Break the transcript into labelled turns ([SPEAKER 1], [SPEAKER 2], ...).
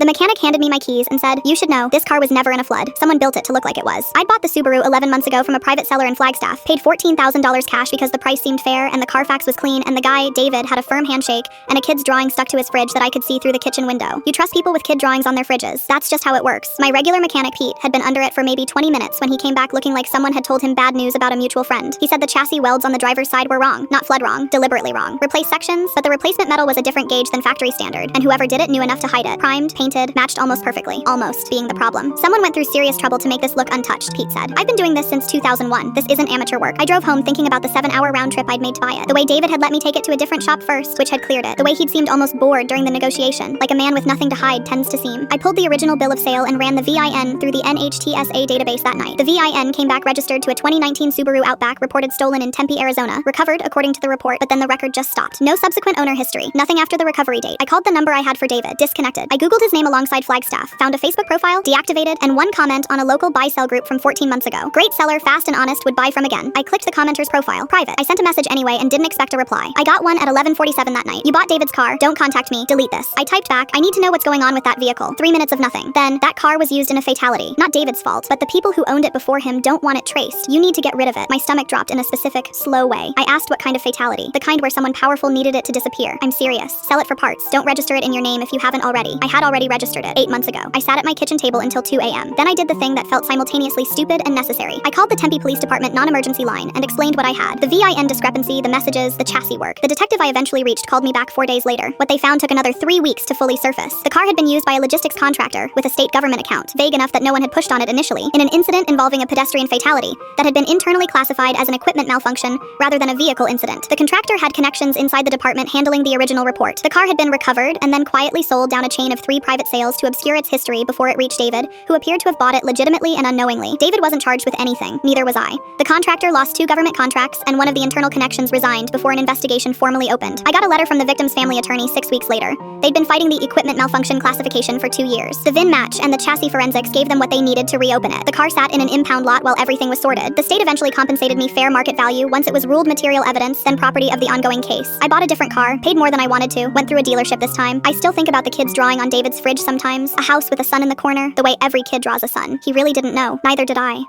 [SPEAKER 1] The mechanic handed me my keys and said, "You should know, this car was never in a flood. Someone built it to look like it was." I'd bought the Subaru 11 months ago from a private seller in Flagstaff, paid $14,000 cash because the price seemed fair and the Carfax was clean and the guy, David, had a firm handshake and a kid's drawing stuck to his fridge that I could see through the kitchen window. You trust people with kid drawings on their fridges. That's just how it works. My regular mechanic, Pete, had been under it for maybe 20 minutes when he came back looking like someone had told him bad news about a mutual friend. He said the chassis welds on the driver's side were wrong, not flood wrong, deliberately wrong. Replaced sections, but the replacement metal was a different gauge than factory standard, and whoever did it knew enough to hide it. Primed, painted, matched almost perfectly. Almost being the problem. Someone went through serious trouble to make this look untouched, Pete said. I've been doing this since 2001. This isn't amateur work. I drove home thinking about the 7-hour round trip I'd made to buy it. The way David had let me take it to a different shop first, which had cleared it. The way he'd seemed almost bored during the negotiation, like a man with nothing to hide tends to seem. I pulled the original bill of sale and ran the VIN through the NHTSA database that night. The VIN came back registered to a 2019 Subaru Outback reported stolen in Tempe, Arizona. Recovered according to the report, but then the record just stopped. No subsequent owner history. Nothing after the recovery date. I called the number I had for David. Disconnected. I googled his name alongside Flagstaff. Found a Facebook profile, deactivated, and one comment on a local buy-sell group from 14 months ago. Great seller, fast and honest, would buy from again. I clicked the commenter's profile. Private. I sent a message anyway and didn't expect a reply. I got one at 11:47 that night. You bought David's car. Don't contact me. Delete this. I typed back, I need to know what's going on with that vehicle. 3 minutes of nothing. Then, that car was used in a fatality. Not David's fault, but the people who owned it before him don't want it traced. You need to get rid of it. My stomach dropped in a specific, slow way. I asked what kind of fatality. The kind where someone powerful needed it to disappear. I'm serious. Sell it for parts. Don't register it in your name if you haven't already. I had already registered it 8 months ago. I sat at my kitchen table until 2 a.m. Then I did the thing that felt simultaneously stupid and necessary. I called the Tempe Police Department non-emergency line and explained what I had. The VIN discrepancy, the messages, the chassis work. The detective I eventually reached called me back 4 days later. What they found took another 3 weeks to fully surface. The car had been used by a logistics contractor with a state government account, vague enough that no one had pushed on it initially, in an incident involving a pedestrian fatality that had been internally classified as an equipment malfunction rather than a vehicle incident. The contractor had connections inside the department handling the original report. The car had been recovered and then quietly sold down a chain of 3 private sales to obscure its history before it reached David, who appeared to have bought it legitimately and unknowingly. David wasn't charged with anything, neither was I. The contractor lost 2 government contracts and one of the internal connections resigned before an investigation formally opened. I got a letter from the victim's family attorney 6 weeks later. They'd been fighting the equipment malfunction classification for 2 years. The VIN match and the chassis forensics gave them what they needed to reopen it. The car sat in an impound lot while everything was sorted. The state eventually compensated me fair market value once it was ruled material evidence, then property of the ongoing case. I bought a different car, paid more than I wanted to, went through a dealership this time. I still think about the kid's drawing on David's fridge sometimes. A house with a sun in the corner, the way every kid draws a sun. He really didn't know. Neither did I.